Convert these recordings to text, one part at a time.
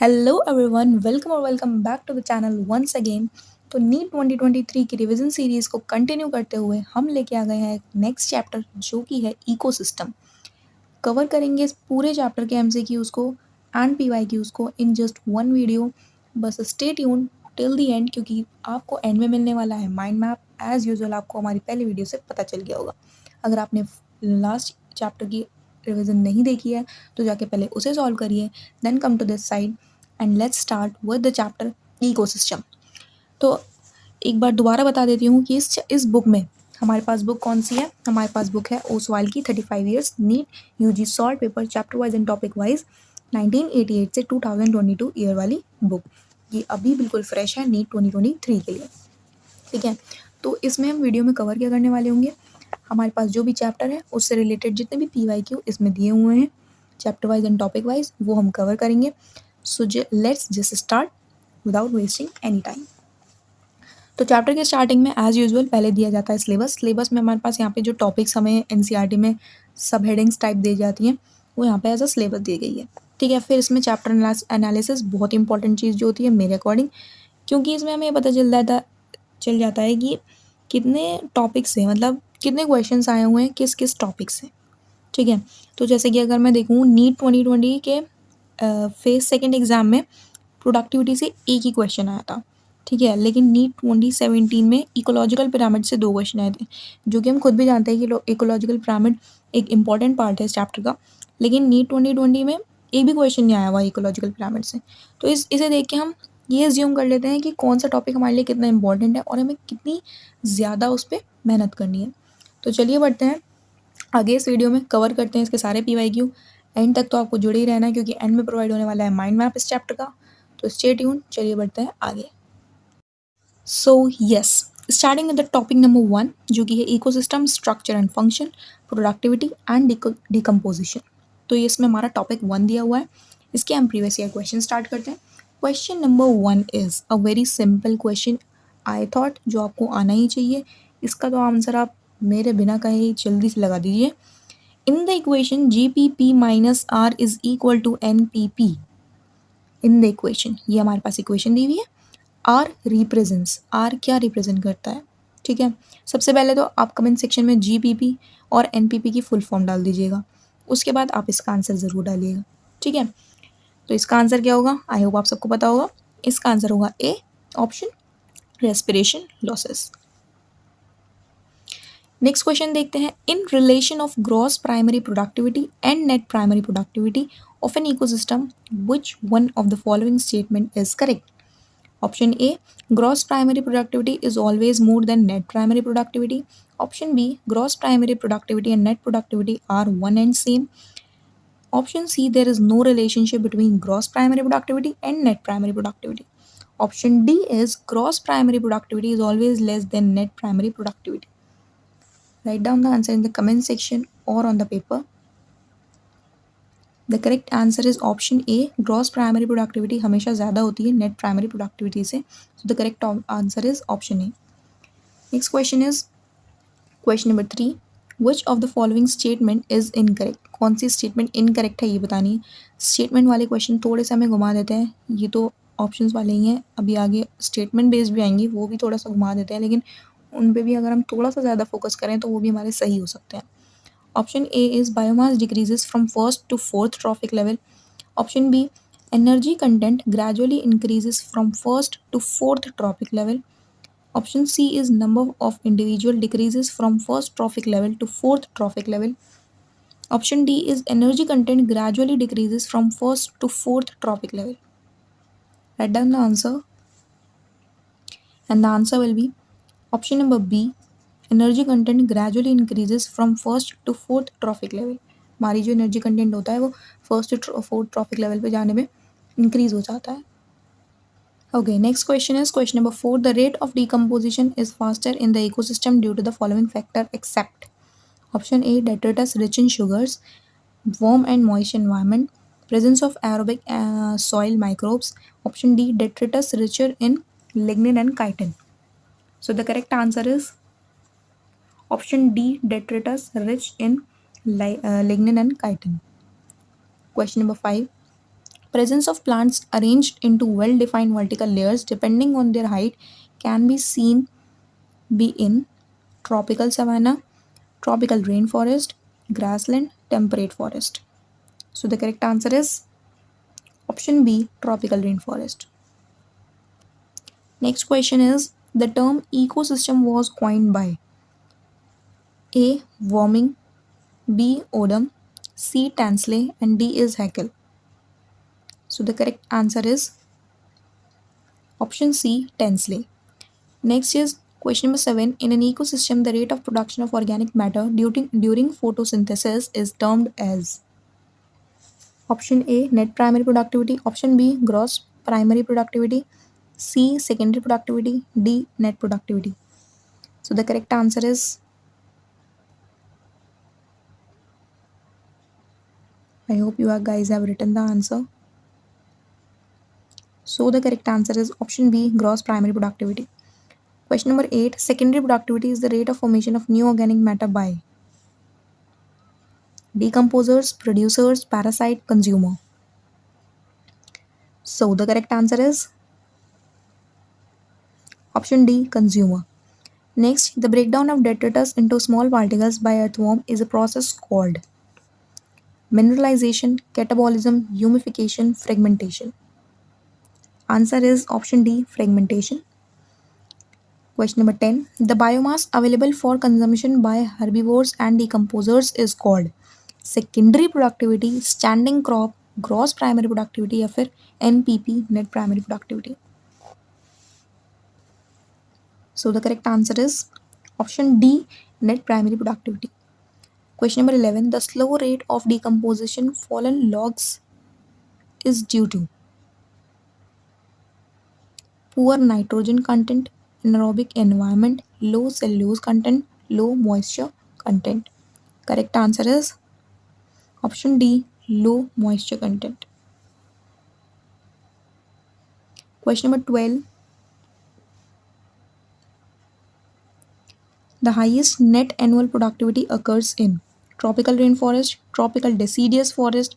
Hello everyone, welcome back to the channel once again. तो NEET 2023 की revision series को continue करते हुए हम लेके आ गए हैं एक नेक्स्ट चैप्टर जो कि है इकोसिस्टम। कवर करेंगे इस पूरे चैप्टर के एमसीक्यूज़ को एंड पीवाईक्यूज़ को इन जस्ट वन वीडियो। बस stay tune till the end क्योंकि आपको एंड में मिलने वाला है माइंड मैप। एज़ यूजुअल आपको हमारी पहली वीडियो से पता चल गया होगा। अगर आपने लास्ट चैप्टर की रिवीजन नहीं देखी है तो जाके पहले उसे सॉल्व करिए, then come to this side and let's start with the chapter ecosystem. तो एक बार दोबारा बता देती हूँ कि इस बुक में हमारे पास बुक कौन सी है। हमारे पास बुक है ओसवाल की 35 years NEET UG solve paper chapter wise and topic wise 1988 से 2022 ईयर वाली बुक। ये अभी बिल्कुल फ्रेश है नीट 2023 के लिए। ठीक है, तो इसमें हम वीडियो में कवर क्या करने वाले होंगे, हमारे पास जो भी चैप्टर है उससे रिलेटेड जितने भी पीवाईक्यू इसमें दिए हुए हैं chapter wise and topic wise वो हम कवर करेंगे। So let's just start without wasting any time. तो चैप्टर के स्टार्टिंग में एज यूजुअल पहले दिया जाता है सिलेबस। सिलेबस में हमारे पास यहाँ पे जो टॉपिक्स हमें एनसीईआरटी में सब हेडिंग्स टाइप दी जाती हैं वो यहाँ पे एज अ सिलेबस दी गई है। ठीक है, फिर इसमें चैप्टर एनालिसिस बहुत इंपॉर्टेंट चीज़ जो होती है मेरे अकॉर्डिंग, क्योंकि इसमें हमें पता चल जाता है कि कितने टॉपिक से मतलब कितने क्वेश्चंस आए हुए हैं किस किस टॉपिक से। ठीक है, तो जैसे कि अगर मैं देखूँ नीट 2020 के फेज सेकंड एग्ज़ाम में प्रोडक्टिविटी से एक ही क्वेश्चन आया था। ठीक है, लेकिन नीट 2017 में इकोलॉजिकल पिरामिड से 2 क्वेश्चन आए थे, जो कि हम खुद भी जानते हैं कि इकोलॉजिकल पिरामिड एक इंपॉर्टेंट पार्ट है इस चैप्टर का। लेकिन नीट 2020 में एक भी क्वेश्चन नहीं आया हुआ इकोलॉजिकल पिरामिड से। तो इसे देख के हम ये अज्यूम कर लेते हैं कि कौन सा टॉपिक हमारे लिए कितना इंपॉर्टेंट है और हमें कितनी ज़्यादा उस पर मेहनत करनी है। तो चलिए बढ़ते हैं आगे, इस वीडियो में कवर करते हैं इसके सारे पीवाईक्यू। एंड तक तो आपको जुड़े ही रहना है क्योंकि एंड में प्रोवाइड होने वाला है माइंड मैप इस चैप्टर का। तो स्टे ट्यून, चलिए बढ़ते हैं आगे। So yes, starting with the topic number 1 जो कि है ecosystem structure and function, productivity and decomposition. तो ये इसमें हमारा टॉपिक 1 दिया हुआ है। इसके हम प्रीवियस ईयर क्वेश्चन स्टार्ट करते हैं। Question number 1 is a very simple question, I thought जो आपको आना ही चाहिए। इसका तो आंसर आप मेरे बिना कहे ही जल्दी से लगा दीजिए। In the equation GPP minus R is equal to NPP। In the equation, ये हमारे पास इक्वेशन दी हुई है। आर रिप्रेजेंट्स, आर क्या रिप्रेजेंट करता है। ठीक है, सबसे पहले तो आप कमेंट सेक्शन में GPP और NPP की फुल फॉर्म डाल दीजिएगा, उसके बाद आप इसका आंसर ज़रूर डालिएगा। ठीक है, तो इसका आंसर क्या होगा, आई होप आप सबको पता होगा। इसका आंसर होगा A option, respiration losses. Next question देखते हैं। In relation of gross primary productivity and net primary productivity of an ecosystem which one of the following statement is correct. Option A, gross primary productivity is always more than net primary productivity. Option B, gross primary productivity and net productivity are one and same. Option C, there is no relationship between gross primary productivity and net primary productivity. Option D is gross primary productivity is always less than net primary productivity. Write down the answer in the comment section or on the paper. The correct answer is option A, gross primary productivity हमेशा ज़्यादा होती है net primary productivity से। सो the correct answer is option A. Next question is question number 3, which of the following statement is incorrect. कौन सी statement incorrect है ये बतानी है। स्टेटमेंट वाले क्वेश्चन थोड़े से हमें घुमा देते हैं, ये तो ऑप्शंस वाले ही हैं, अभी आगे स्टेटमेंट बेस्ड भी आएंगे वो भी थोड़ा सा घुमा देते हैं, लेकिन उन पर भी अगर हम थोड़ा सा ज़्यादा फोकस करें तो वो भी हमारे सही हो सकते हैं। Option A is biomass decreases from first to fourth trophic level. Option B, energy content gradually increases from first to fourth trophic level. Option C is number of individual decreases from first trophic level to fourth trophic level. Option D is energy content gradually decreases from first to fourth trophic level. Write down the answer, and the answer will be option number B, energy content gradually increases from first to fourth trophic level. हमारी जो energy content होता है वो first to fourth trophic level पे जाने में increase हो जाता है। Okay, next question is question number 4, the rate of decomposition is faster in the ecosystem due to the following factor except. Option A, detritus rich in sugars, warm and moist environment, presence of aerobic soil microbes. Option D, detritus richer in lignin and chitin. So the correct answer is option D, detritus rich in lignin and chitin. Question number 5, Presence of plants arranged into well-defined vertical layers depending on their height can be in tropical savanna, tropical rainforest, grassland, temperate forest. So the correct answer is option B, tropical rainforest. Next question is the term ecosystem was coined by A. Warming, B. Odom, C. Tansley, and D is Haeckel. So the correct answer is option C, Tansley. Next is question number 7. In an ecosystem, the rate of production of organic matter during photosynthesis is termed as option A, net primary productivity, option B, gross primary productivity, C, secondary productivity, D, net productivity. So the correct answer is, I hope you guys have written the answer. So the correct answer is option B, gross primary productivity. Question number 8. Secondary productivity is the rate of formation of new organic matter by decomposers, producers, parasite, consumer. So the correct answer is option D, consumer. Next, the breakdown of detritus into small particles by earthworm is a process called mineralization, catabolism, humification, fragmentation. Answer is option D, fragmentation. Question number 10. The biomass available for consumption by herbivores and decomposers is called secondary productivity, standing crop, gross primary productivity या फिर NPP, net primary productivity. So the correct answer is option D, net primary productivity. Question number 11. The slow rate of decomposition fallen logs is due to poor nitrogen content, anaerobic environment, low cellulose content, low moisture content. Correct answer is option D, low moisture content. Question number 12. The highest net annual productivity occurs in tropical rainforest, tropical deciduous forest,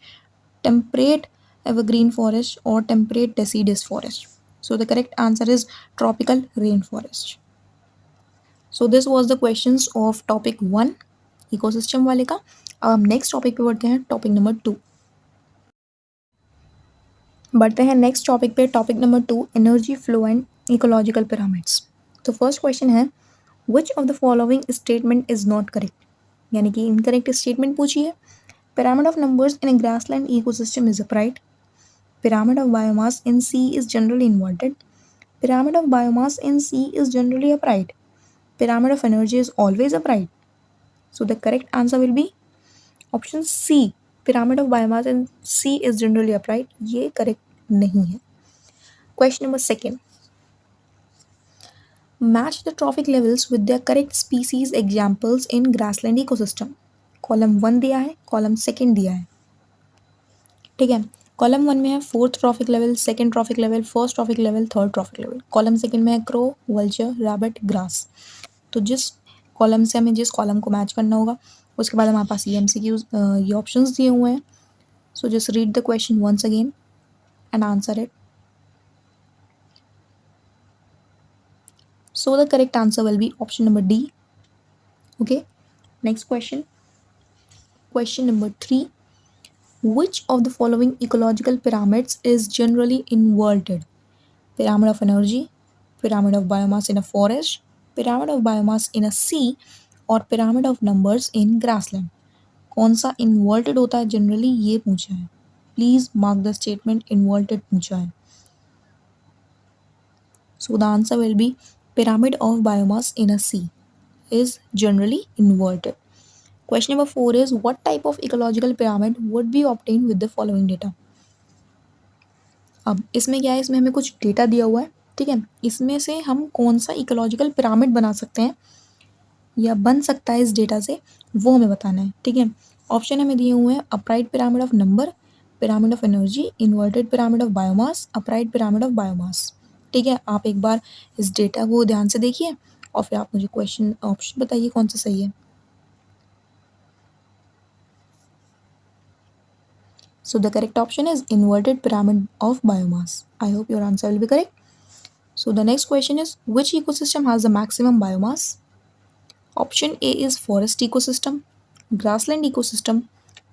temperate evergreen forest, or temperate deciduous forest. So the correct answer is tropical rainforest. So this was the questions of topic 1 ecosystem वाले का. अब हम next topic पे बढ़ते हैं, topic number 2. बढ़ते हैं next topic पे, topic number 2, energy flow and ecological pyramids. तो फर्स्ट क्वेश्चन है which of the following statement is not correct, यानी कि इनकरेक्ट स्टेटमेंट पूछी है. Pyramid of numbers in a grassland ecosystem is upright. Pyramid of biomass in sea is generally inverted. Pyramid of biomass in sea is generally upright. Pyramid of energy is always upright. So the correct answer will be option C. Pyramid of biomass in C is generally upright. ये correct नहीं है. Question number 2. Match the trophic levels with their correct species examples in grassland ecosystem. Column 1 दिया है, column 2 दिया है. ठीक है. Column 1 में है 4th trophic level, 2nd trophic level, 1st trophic level, 3rd trophic level. Column 2 में है क्रो, वल्चर, रैबिट, ग्रास. तो जिस कॉलम से हमें जिस कॉलम को मैच करना होगा उसके बाद हमारे पास ये MCQs ये ऑप्शंस दिए हुए हैं. So just read the question once again and answer it. So the correct answer will be option number D. Okay. Next question. Question number 3. Which of the following ecological pyramids is generally inverted? Pyramid of energy, pyramid of biomass in a forest, pyramid of biomass in a sea, और pyramid of numbers in grassland. कौन सा inverted होता है generally, ये पूछा है. Please mark the statement inverted पूछा है. So the answer will be pyramid of biomass in a sea is generally inverted. Question number 4 is what type of ecological pyramid would be obtained with the following data? अब इसमें क्या है, इसमें हमें कुछ data दिया हुआ है. ठीक है. इसमें से हम कौन सा इकोलॉजिकल पिरामिड बना सकते हैं या बन सकता है इस डेटा से, वो हमें बताना है. ठीक है. ऑप्शन हमें दिए हुए हैं upright pyramid of number, pyramid of energy, inverted pyramid of biomass, upright pyramid of biomass. ठीक है. आप एक बार इस डेटा को ध्यान से देखिए और फिर आप मुझे क्वेश्चन ऑप्शन बताइए कौन सा सही है. So the correct option is inverted pyramid of biomass. I hope your answer will be correct. So the next question is, which ecosystem has the maximum biomass? Option A is forest ecosystem, grassland ecosystem,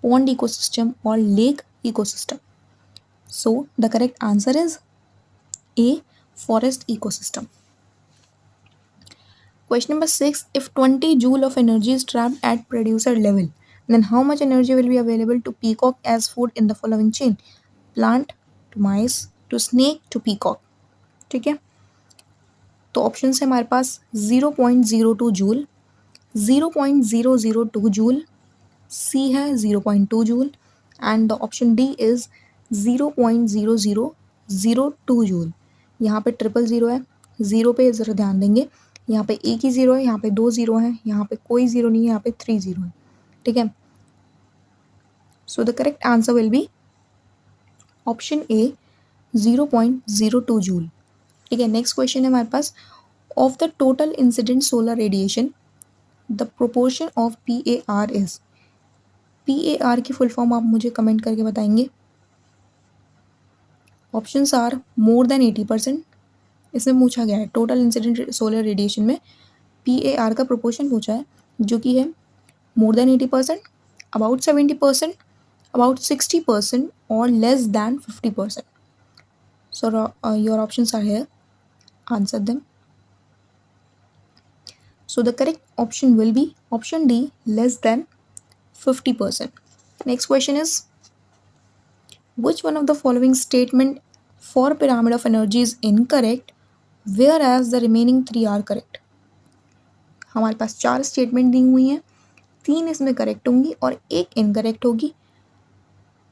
pond ecosystem, or lake ecosystem. So the correct answer is A, forest ecosystem. Question number 6, if 20 joule of energy is trapped at producer level, then how much energy will be available to peacock as food in the following chain? Plant to mice to snake to peacock. ठीक है, तो option है हमारे पास 0.02 joule, 0.002 joule, सी है 0.2 joule and the option D is 0.0002 joule. यहाँ पे triple zero है, zero पे ज़रा ध्यान देंगे, यहाँ पे एक ही ज़ीरो है, यहाँ पे दो ज़ीरो है, यहाँ पे कोई ज़ीरो नहीं है, यहाँ पे 3 ज़ीरो है. ठीक है, so the correct answer will be option A 0.02 joule. ठीक है, नेक्स्ट क्वेश्चन है हमारे पास, of the total incident solar radiation the proportion of PAR is. PAR की फुल फॉर्म आप मुझे कमेंट करके बताएंगे. Options are more than 80%. इसमें पूछा गया है टोटल इंसिडेंट सोलर रेडिएशन में PAR का प्रोपोर्शन पूछा है, जो कि है मोर देन 80%, अबाउट 70%, अबाउट 60% और less than 50%. So your options are here, answer them. So the correct option will be option D, less than 50%. Next question is, which one of the following statement for pyramid of energy is incorrect whereas the remaining 3 are correct? हमारे पास 4 statement दी हुई हैं, 3 इसमें correct होंगी और एक incorrect होगी.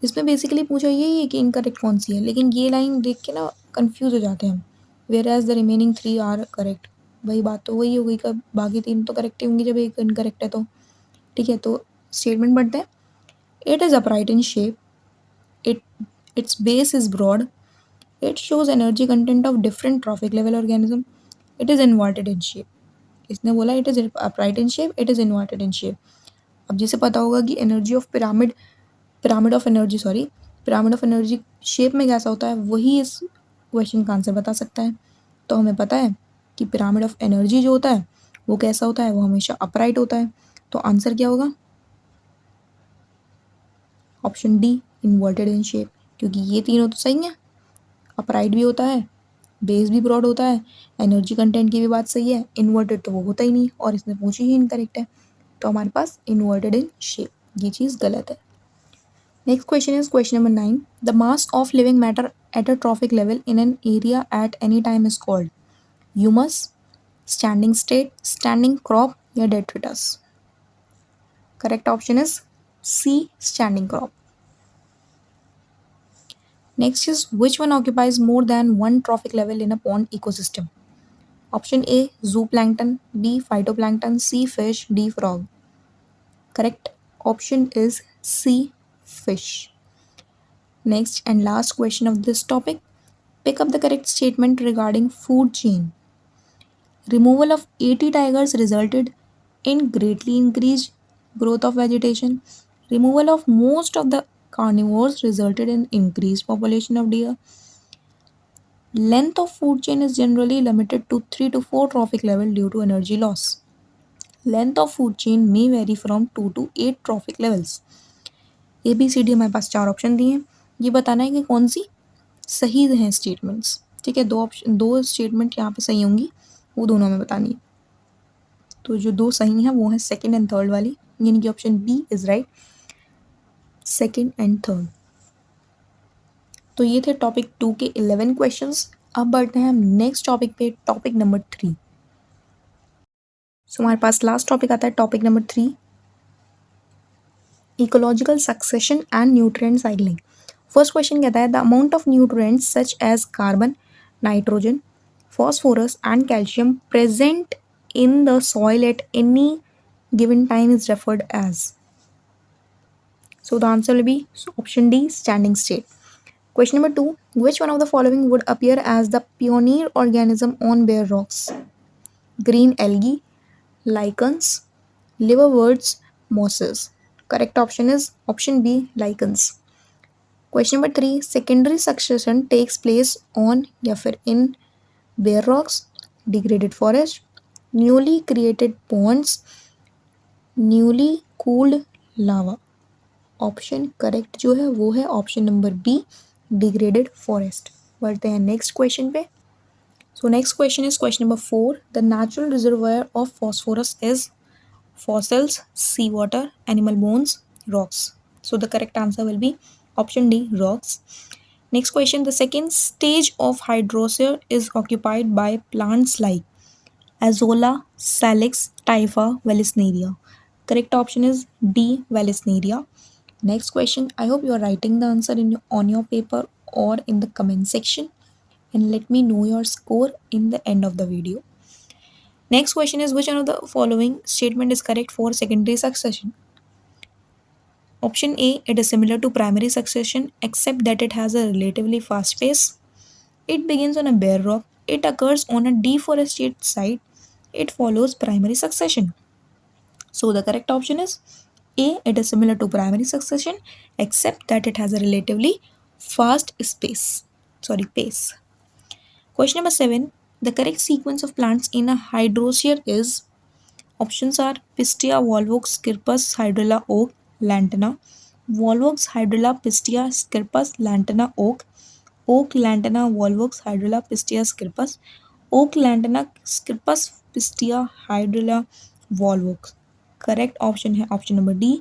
इसमें basically पूछा यही है कि इनकरेक्ट कौन सी है, लेकिन ये लाइन देख के ना कंफ्यूज हो जाते हैं हम. whereas the remaining 3 are correct, वही बात तो वही हो गई, कब बाकी 3 तो करेक्ट ही होंगी जब एक इनकरेक्ट है तो. ठीक है, तो स्टेटमेंट पढ़ते हैं. It is upright in shape, it its base is broad, it shows energy content of different trophic level organism, it is inverted in shape. इसने बोला it is upright in shape, it is inverted in shape. अब जिसे पता होगा कि energy of pyramid, pyramid of energy shape में कैसा होता है, वही इस क्वेश्चन का आंसर बता सकता है. तो हमें पता है कि पिरामिड ऑफ एनर्जी जो होता है वो कैसा होता है, वो हमेशा अपराइट होता है. तो आंसर क्या होगा? Option D, inverted in shape, क्योंकि ये तीनों तो सही हैं. अपराइट भी होता है, बेस भी ब्रॉड होता है, एनर्जी कंटेंट की भी बात सही है, इन्वर्टेड तो वो होता ही नहीं और इसने पूछी ही इनकरेक्ट है. तो हमारे पास इन्वर्टेड इन शेप, ये चीज़ गलत है. Next question is question number 9, the mass of living matter at a trophic level in an area at any time is called humus, standing state, standing crop या detritus. Correct option is C, standing crop. Next is, which one occupies more than one trophic level in a pond ecosystem? Option A, zooplankton, B, phytoplankton, C, fish, D, frog. Correct option is C, fish. Next and last question of this topic, pick up the correct statement regarding food chain. Removal of 80 tigers resulted in greatly increased growth of vegetation. Removal of most of the carnivores resulted in increased population of deer. Length of food chain is generally limited to 3 to 4 trophic level due to energy loss. Length of food chain may vary from 2 to 8 trophic levels. ABCD हमारे पास 4 option दिए हैं, ये बताना है कि कौन सी सही हैं स्टेटमेंट्स. ठीक है, दो स्टेटमेंट यहाँ पे सही होंगी, वो दोनों हमें बतानी है. तो जो दो सही हैं वो है सेकेंड एंड थर्ड वाली, यानी कि option B is right, second and third. तो ये थे टॉपिक 2 के 11 क्वेश्चंस. अब बढ़ते हैं हम नेक्स्ट टॉपिक पे, टॉपिक नंबर 3. सो हमारे पास लास्ट टॉपिक आता है topic number 3, ecological succession and nutrient cycling. First question कहता है, the amount of nutrients such as carbon, nitrogen, phosphorus and calcium present in the soil at any given time is referred as. So the answer will be option D, standing state. Question number 2, which one of the following would appear as the pioneer organism on bare rocks? Green algae, lichens, liverworts, mosses. Correct option is option B, lichens. Question number 3, secondary succession takes place on या फिर in bare rocks, degraded forest, newly created ponds, newly cooled lava. Option correct जो है वो है option number B, degraded forest. बढ़ते हैं next question पे। So next question is question number 4, the natural reservoir of phosphorus is fossils, seawater, animal bones, rocks. So the correct answer will be option D, rocks. Next question, the second stage of hydrosphere is occupied by plants like Azolla, Salix, Typha, Vallisneria. Correct option is D, Vallisneria. Next question, I hope you are writing the answer on your paper or in the comment section, and let me know your score in the end of the video. Next question is, which one of the following statement is correct for secondary succession? Option A, it is similar to primary succession except that it has a relatively fast pace. It begins on a bare rock. It occurs on a deforested site. It follows primary succession. So the correct option is A, it is similar to primary succession except that it has a relatively fast pace. Question number 7, the correct sequence of plants in a hydrosphere is. Options are Pistia, Volvox, Scirpus, Hydrilla, Oak, Lantana. Volvox, Hydrilla, Pistia, Scirpus, Lantana, Oak. Oak, Lantana, Volvox, Hydrilla, Pistia, Scirpus. Oak, Lantana, Scirpus, Pistia, Hydrilla, Volvox. Correct option है option number D.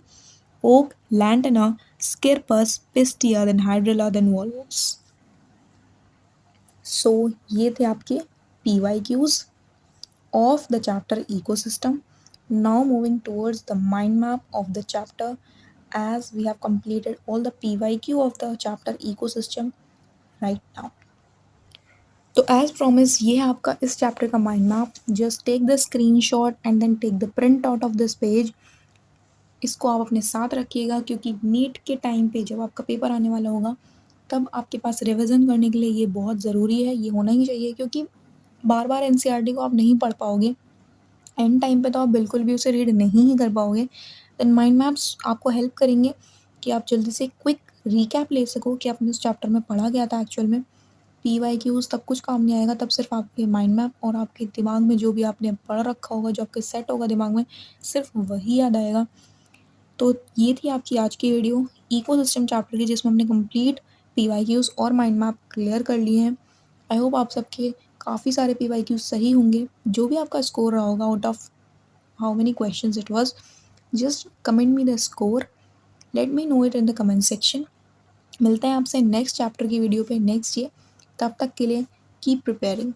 Oak, Lantana, Scirpus, Pistia, then Hydrilla, then Volvox. So ये थे आपके PYQs of the chapter ecosystem. Now moving towards the mind map of the chapter, as we have completed all the PYQ of the chapter ecosystem right now. तो as promise ये है आपका इस chapter का mind map. Just take the screenshot and then take the print out of this page. इसको आप अपने साथ रखिएगा क्योंकि नीट के टाइम पे जब आपका पेपर आने वाला होगा तब आपके पास रिविज़न करने के लिए ये बहुत ज़रूरी है. ये होना ही चाहिए क्योंकि बार बार एनसीईआरटी को आप नहीं पढ़ पाओगे. एंड टाइम पे तो आप बिल्कुल भी उसे रीड नहीं ही कर पाओगे. देन माइंड मैप्स आपको हेल्प करेंगे कि आप जल्दी से क्विक रिकैप ले सको कि आपने उस चैप्टर में पढ़ा गया था एक्चुअल में. PYQs तब कुछ काम नहीं आएगा, तब सिर्फ आपके माइंड मैप और आपके दिमाग में जो भी आपने पढ़ रखा होगा, जो आपके सेट होगा दिमाग में, सिर्फ वही याद आएगा. तो ये थी आपकी आज की वीडियो इकोसिस्टम चैप्टर की, जिसमें हमने कंप्लीट PYQs और माइंड मैप क्लियर कर लिए हैं. आई होप आप सबके काफ़ी सारे PYQs सही होंगे. जो भी आपका स्कोर रहा होगा out of how many questions it was, just comment me the score, let me know it in the comment section. मिलते हैं आपसे नेक्स्ट चैप्टर की वीडियो पे नेक्स्ट डे. तब तक के लिए कीप प्रिपेयरिंग.